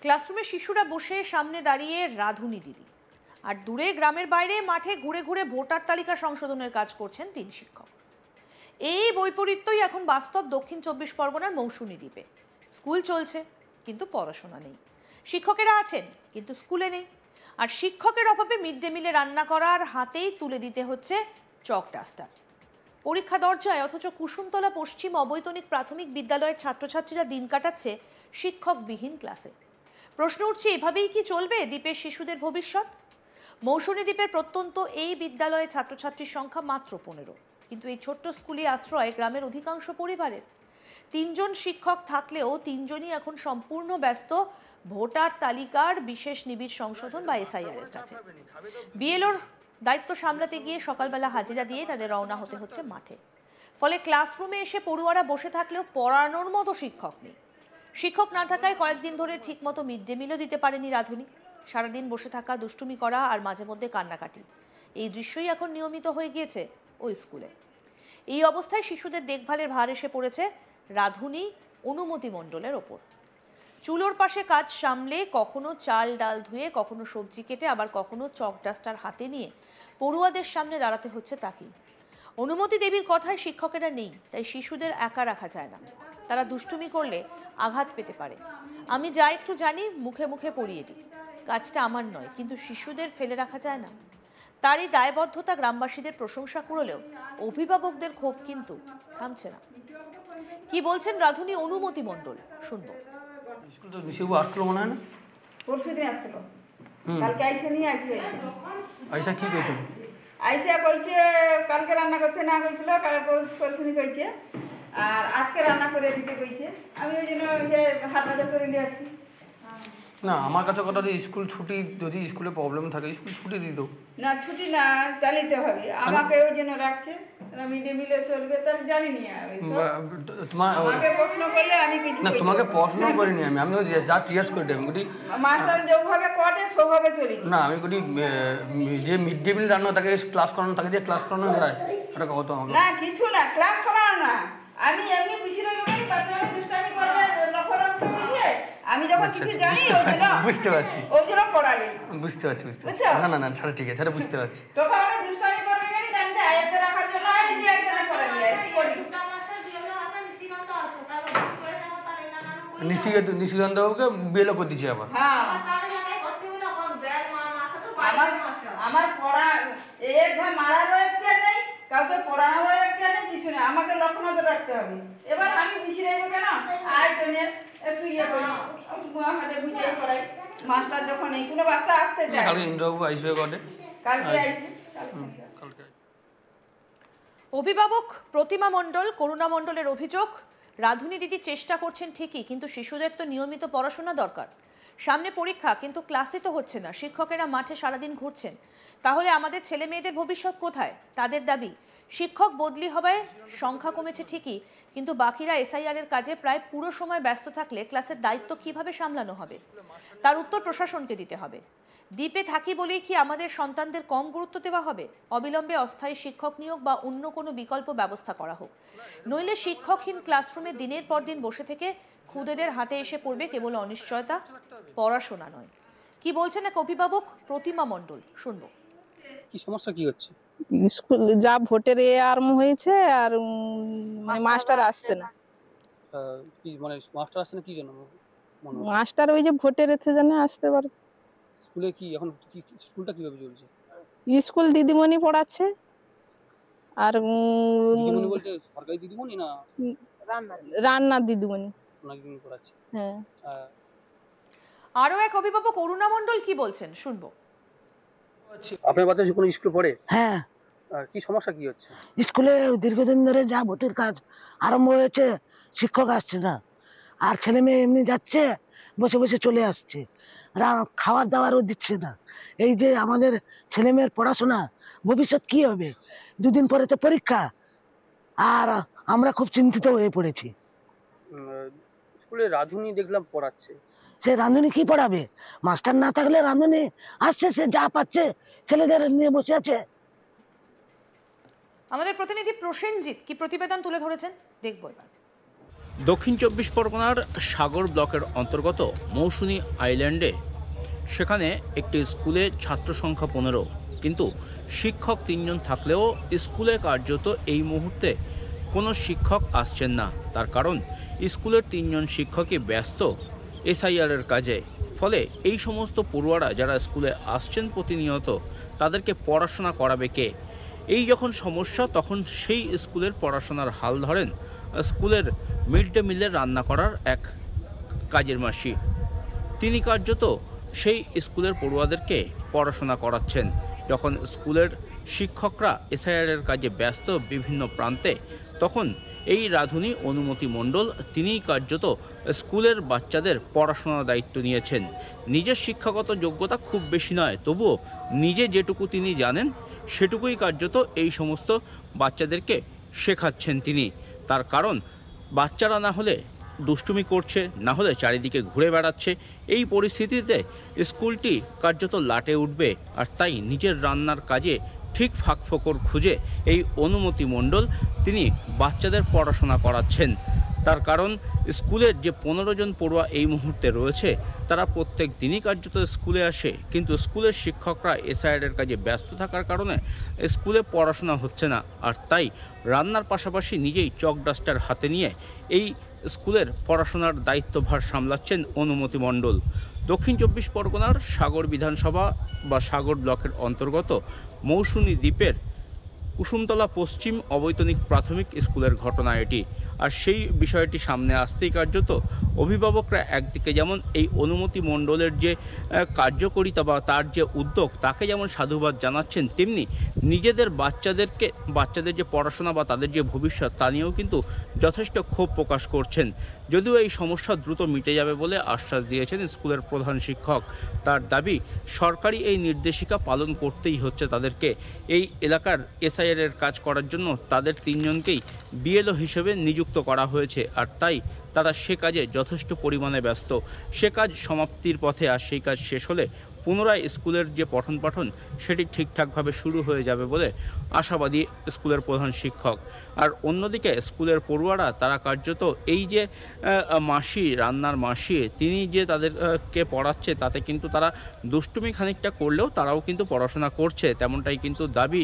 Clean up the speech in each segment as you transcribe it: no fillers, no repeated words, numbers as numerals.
ক্লাসরুমে শিশুরা বসে সামনে দাঁড়িয়ে রাধুনী দিদি, আর দূরে গ্রামের বাইরে মাঠে ঘুরে ঘুরে ভোটার তালিকা সংশোধনের কাজ করছেন 3 শিক্ষক। এই বৈপরীত্যই এখন বাস্তব দক্ষিণ 24 পরগনার মৌসুমী দ্বীপে। স্কুল চলছে কিন্তু পড়াশোনা নেই, শিক্ষকেরা আছেন কিন্তু স্কুলে নেই, আর শিক্ষকের অভাবে মিড ডে মিলে রান্না করার হাতেই তুলে দিতে হচ্ছে চক ডাস্টার। পরীক্ষা দরজায়, অথচ কুসুমতলা পশ্চিম অবৈতনিক প্রাথমিক বিদ্যালয়ের ছাত্রছাত্রীরা দিন কাটাচ্ছে শিক্ষকবিহীন ক্লাসে। প্রশ্ন উঠছে, এভাবেই কি চলবে দ্বীপের শিশুদের ভবিষ্যৎ? মৌসুমী দ্বীপের প্রত্যন্ত এই বিদ্যালয়ে ছাত্রছাত্রীর সংখ্যা মাত্র 15, কিন্তু এই ছোট্ট স্কুলে আশ্রয় গ্রামের অধিকাংশ পরিবারের। 3 জন শিক্ষক থাকলেও 3 জনই এখন সম্পূর্ণ ব্যস্ত ভোটার তালিকার বিশেষ নিবিড় সংশোধন বা এসআইআর এর কাছে। বিএলওর দায়িত্ব সামলাতে গিয়ে সকালবেলা হাজিরা দিয়ে তাদের রওনা হতে হচ্ছে মাঠে। ফলে ক্লাসরুমে এসে পড়ুয়ারা বসে থাকলেও পড়ানোর মতো শিক্ষক নেই। শিক্ষক না থাকায় কয়েকদিন ধরে ঠিকমতো মিড ডে মিলও দিতে পারেনি রাধুনী। সারাদিন বসে থাকা, দুষ্টুমি করা আর মাঝে মধ্যে কান্নাকাটি, এই দৃশ্যই এখন নিয়মিত হয়ে গিয়েছে ওই স্কুলে। এই অবস্থায় শিশুদের দেখভালের ভার এসে পড়েছে রাধুনী অনুমতি মণ্ডলের ওপর। চুলোর পাশে কাজ সামলে কখনো চাল ডাল ধুয়ে, কখনো সবজি কেটে, আবার কখনো চক ডাস্টার হাতে নিয়ে পড়ুয়াদের সামনে দাঁড়াতে হচ্ছে তাকেই। অনুমতি দেবীর কথায় শিক্ষকেরা নেই, তাই শিশুদের একা রাখা যায় না। তারা দুষ্টুমি করলে আঘাত পেতে পারে। আমি যা একটু জানি মুখে মুখে পড়িয়ে দিই। কাজটা আমার নয়, কিন্তু শিশুদের ফেলে রাখা যায় না। তারই দায়বদ্ধতা গ্রামবাসীদের প্রশংসা করলেও অভিভাবকদের ক্ষোভ কিন্তু থামছে না। কি বলছেন রাধুনী অনুমতি মণ্ডল, শুনবো। স্কুল তো বেশি আসলো মনে হয় না? পরশুদিন আসলো, কালকে আইসা নিয়ে আজকে আইসা কি কইছিল? আইসা কইছে কালকে রান্না করতে না কইছিল, পরশুদিন কইছে, আর আজকে রান্না করে দিতে কইছে। আমি ওই জন্য হাট বাজার করে নিয়ে আসছি। না, আমার কাছে কথা দিয়ে স্কুল ছুটি, যদি স্কুলে প্রবলেম থাকে স্কুল ছুটি দিয়ে দাও। না, ছুটি না, চালিতে হবে। আমাকে ওই জন্য রাখছে, মিড ডে মিলে চলবে, তার জানি নি। তোমাকে প্রশ্ন করলে আমি কিছু না, তোমাকে প্রশ্ন করিনি আমি, আমি যা জিজ্ঞেস করি আমি করি মাস্টার যেভাবে পড়ে সেভাবে চলি না। আমি করি যে মিড ডে মিল রান্না তাকে ক্লাস করানো, তাকে দিয়ে ক্লাস করানো যায়, ওটা কত আমাকে না, কিছু না, ক্লাস করানো না। আমি এমনি খুশি রইব কেন, বাচ্চারা দুষ্টামি করবে, লক্ষ্য রাখতে হইছে। আমি যখন কিছু জানি ওই জন্য বুঝতে পারছি, ওই জন্য পড়ালি। বুঝতে পারছি। না না না, ছাড়া ঠিক আছে, বুঝতে পারছি। তখন আমরা দুষ্টামি করবে কেন জানতে আয়াতে রাখার জন্য আমি দিয়ে একজনে পড়ালি কি করি। নিশিকান্ত বাবুকে বেলো করে দিচ্ছে আবার। হ্যাঁ, আমার পড়া এক ভাই মারারও একটা নেই, কাউকে পড়ানোরও একটা নেই, কিছু নেই। আমাকে লক্ষ্য নজর রাখতে হবে। এবার আমি বেশি রইব কেন, আর তো একটু ইয়ে করি, হাটে বুঝিয়ে পড়াই। মাস্টার যখন এই কোনো বাচ্চা আসতে চায়, কালকে ইন্দ্রবাবু আসবে ঘরে, কালকে আসবে। অভিভাবক প্রতিমা মণ্ডল, করুণা মণ্ডলের অভিযোগ, রাধুনী দিদি চেষ্টা করছেন ঠিকই, কিন্তু শিশুদের তো নিয়মিত পড়াশোনা দরকার। সামনে পরীক্ষা, কিন্তু ক্লাসে তো হচ্ছে না। শিক্ষকেরা মাঠে সারাদিন ঘুরছেন। তাহলে আমাদের ছেলে মেয়েদের ভবিষ্যৎ কোথায়? তাদের দাবি, শিক্ষক বদলি হওয়ায় সংখ্যা কমেছে ঠিকই, কিন্তু বাকিরা এসআইআর এর কাজে প্রায় পুরো সময় ব্যস্ত থাকলে ক্লাসের দায়িত্ব কিভাবে সামলানো হবে? তার উত্তর প্রশাসনকে দিতে হবে। দ্বীপে থাকি বলেই কি আমাদের সন্তানদের কম গুরুত্ব দেওয়া হবে? অবিলম্বে অস্থায়ী শিক্ষক নিয়োগ বা অন্য কোনো বিকল্প ব্যবস্থা করা হোক, নইলে শিক্ষকহীন ক্লাসরুমে দিনের পর দিন বসে থেকে খুদেদের হাতে এসে পড়বে কেবল অনিশ্চয়তা, পড়াশোনা নয়। কি বলছেন এক অভিভাবক প্রতিমা মণ্ডল, শুনবো। কি সমস্যা কি হচ্ছে? স্কুল যা ভোটের আরম্ভ হয়েছে, আর মানে মাস্টার আসছে না। কি মানে মাস্টার আসছে না কি জন্য? মাস্টার ওই যে ভোটের এতে জন্য আসতে পারে। স্কুলে কি এখন কি স্কুলটা কিভাবে চলছে? স্কুল দিদিমণি পড়াচ্ছে, আর দিদিমণি বলতে সরকারি দিদিমণি না রান্নার দিদিমণি পড়াচ্ছে? হ্যাঁ। আরো এক অভিভাবক করুণা মণ্ডল কি বলছেন, শুনবো। আপনার বাচ্চা কোন স্কুল পড়ে? হ্যাঁ। কি সমস্যা কি হচ্ছে? স্কুলে দীর্ঘদিন ধরে যা ভোটের কাজ আরম্ভ হয়েছে, শিক্ষক আসছে না, আর ছেলে মেয়ে এমনি যাচ্ছে, বসে বসে চলে আসছে, খাবার দাবারও দিচ্ছে না। এই যে আমাদের ছেলে মেয়ের পড়াশোনা, ভবিষ্যৎ কি হবে? 2 দিন পরে তো পরীক্ষা, আর আমরা খুব চিন্তিত হয়ে পড়েছি। স্কুলে রাধুনী দেখলাম পড়াচ্ছে, সে রাঁধুনি কি পড়াবে? মাস্টার না থাকলে রাঁধুনি আসছে, সে যা পাচ্ছে ছেলেদের নিয়ে বসে আছে। আমাদের প্রতিনিধি প্রসেনজিৎ কি প্রতিবেদন তুলে ধরেছেন, দেখবো এবার। দক্ষিণ চব্বিশ পরগনার সাগর ব্লকের অন্তর্গত মৌসুনী আইল্যান্ডে সেখানে একটি স্কুলে ছাত্র সংখ্যা 15, কিন্তু শিক্ষক 3 জন থাকলেও স্কুলে কার্যত এই মুহূর্তে কোনো শিক্ষক আসছেন না। তার কারণ স্কুলের 3 জন শিক্ষকই ব্যস্ত এসআইআরের কাজে। ফলে এই সমস্ত পড়ুয়ারা যারা স্কুলে আসছেন প্রতিনিয়ত, তাদেরকে পড়াশোনা করাবে কে? এই যখন সমস্যা, তখন সেই স্কুলের পড়াশোনার হাল ধরেন স্কুলের মিড ডে মিলের রান্না করার এক কাজের মাসি। তিনি কার্যত সেই স্কুলের পড়ুয়াদেরকে পড়াশোনা করাচ্ছেন। যখন স্কুলের শিক্ষকরা এসআইআরের কাজে ব্যস্ত বিভিন্ন প্রান্তে, তখন এই রাঁধুনি অনুমতি মণ্ডল তিনিই কার্যত স্কুলের বাচ্চাদের পড়াশোনার দায়িত্ব নিয়েছেন। নিজের শিক্ষাগত যোগ্যতা খুব বেশি নয়, তবুও নিজে যেটুকু তিনি জানেন সেটুকুই কার্যত এই সমস্ত বাচ্চাদেরকে শেখাচ্ছেন তিনি। তার কারণ বাচ্চারা না হলে দুষ্টুমি করছে, না হলে চারিদিকে ঘুরে বেড়াচ্ছে। এই পরিস্থিতিতে স্কুলটি কার্যত লাটে উঠবে। আর তাই নিজের রান্নার কাজে ঠিক ফাঁকফোকর খুঁজে এই অনুমতি মণ্ডল তিনি বাচ্চাদের পড়াশোনা করাচ্ছেন। তার কারণ স্কুলের যে 15 জন পড়ুয়া এই মুহূর্তে রয়েছে, তারা প্রত্যেক দিনই কার্যত স্কুলে আসে, কিন্তু স্কুলের শিক্ষকরা এসআইআরের কাজে ব্যস্ত থাকার কারণে স্কুলে পড়াশোনা হচ্ছে না। আর তাই রান্নার পাশাপাশি নিজেই চক ডাস্টার হাতে নিয়ে এই স্কুলের পড়াশোনার দায়িত্বভার সামলাচ্ছেন অনুমতি মণ্ডল। দক্ষিণ চব্বিশ পরগনার সাগর বিধানসভা বা সাগর ব্লকের অন্তর্গত মৌসুনী দ্বীপের কুসুমতলা পশ্চিম অবৈতনিক প্রাথমিক স্কুলের ঘটনা এটি। আর সেই বিষয়টি সামনে আসতেই কার্যত অভিভাবকরা একদিকে যেমন এই অনুমতি মণ্ডলের যে কার্যকরিতা বা তার যে উদ্যোগ, তাকে যেমন সাধুবাদ জানাচ্ছেন, তেমনি নিজেদের বাচ্চাদের যে পড়াশোনা বা তাদের যে ভবিষ্যৎ, তা নিয়েও কিন্তু যথেষ্ট ক্ষোভ প্রকাশ করছেন। যদিও এই সমস্যা দ্রুত মিটে যাবে বলে আশ্বাস দিয়েছেন স্কুলের প্রধান শিক্ষক। তার দাবি, সরকারি এই নির্দেশিকা পালন করতেই হচ্ছে তাদেরকে। এই এলাকার এসআইআরের কাজ করার জন্য তাদের 3 জনকেই বিএলও হিসেবে নিযুক্ত করা হয়েছে। আর তাই তারা সে কাজে যথেষ্ট পরিমাণে ব্যস্ত। সে কাজ সমাপ্তির পথে, আর সেই কাজ শেষ হলে পুনরায় স্কুলের যে পঠন পাঠন সেটি ঠিকঠাকভাবে শুরু হয়ে যাবে বলে আশাবাদী স্কুলের প্রধান শিক্ষক। আর অন্যদিকে স্কুলের পড়ুয়ারা তারা কার্যত এই যে মাসি, রান্নার মাসি, তিনি যে তাদেরকে পড়াচ্ছে, তাতে কিন্তু তারা দুষ্টুমি খানিকটা করলেও তারাও কিন্তু পড়াশোনা করছে, তেমনটাই কিন্তু দাবি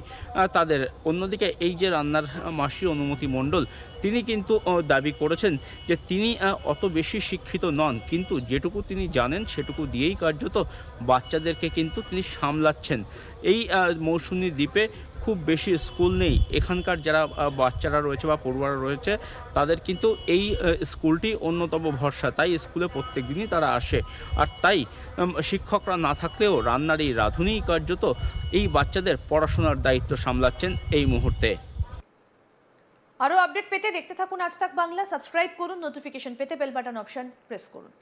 তাদের। অন্যদিকে এই যে রান্নার মাসি অনুমতি মণ্ডল, তিনি কিন্তু দাবি করেছেন যে তিনি অত বেশি শিক্ষিত নন, কিন্তু যেটুকু তিনি জানেন সেটুকু দিয়েই কার্যত বাচ্চাদেরকে কিন্তু তিনি সামলাচ্ছেন। এই মৌসুনী দ্বীপে খুব বেশি স্কুল নেই। এখানকার যারা বাচ্চারা রয়েছে বা পড়ুয়ারা রয়েছে, তাদের কিন্তু এই স্কুলটি অন্যতম ভরসা। তাই স্কুলে প্রত্যেক দিনই তারা আসে। আর তাই শিক্ষকরা না থাকলেও রান্নার এই রাঁধুনিই কার্যত এই বাচ্চাদের পড়াশোনার দায়িত্ব সামলাচ্ছেন এই মুহূর্তে। আরও আপডেট পেতে দেখতে থাকুন আজ তাক বাংলা। সাবস্ক্রাইব করুন, নোটিফিকেশন পেতে বেল বাটন অপশন প্রেস করুন।